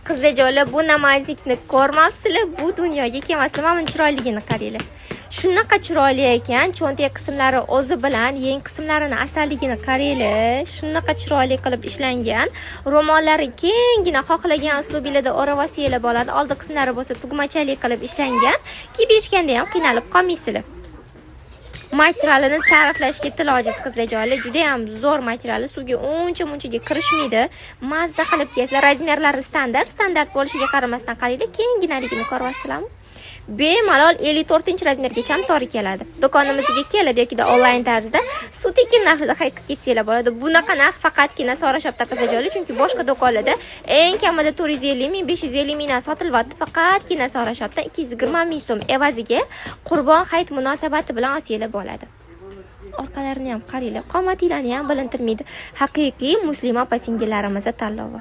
Qizlarjolar, bu namazlikni ko'rmabsizlar, bu dunyoga kelmasdan mana buni chiroyligini qaranglar. Shunaqa chiroyli ekan, cho'ntak qismlari o'zi bilan yeng qismlarini asalligini qaranglar. Shunaqa chiroyli qilib ishlangan. Ro'mollari kenggina, xohlagan uslubingizda o'rab olsanglar bo'ladi. Oldi qismlari bo'lsa tugmachalik qilib ishlangan. Kiyib eshganda ham qiynalib qolmaysizlar. Materialini ta'riflashga til ojiz qizlarjolar, juda ham zo'r material, suvga uncha-munchaga kirishmaydi. Mazza qilib kiysizlar. Razmerlari standart bo'lishiga qaramasdan qaranglar, kenginaligini ko'ryapsizlarmi? Bemalol 54-razmergacha ham to'g'ri keladi. Do'konimizga kelib yoki onlayn tarzda sutekin narxida xarid qilib ketsanglar bo'ladi. Bunaqa narx faqatgina Sara Shopda qizlarjolar, chunki boshqa do'konlarda eng kamida 450 ming, 550 mingdan sotilyapti. Faqatgina Sara Shopda 220 ming so'm evaziga Qurbon hayit munosabati bilan olsanglar bo'ladi. Orqalarini ham qaranglar, qomatinglarni ham bilintirmaydi. Haqiqiy muslima opa-singillarimizning tanlovi.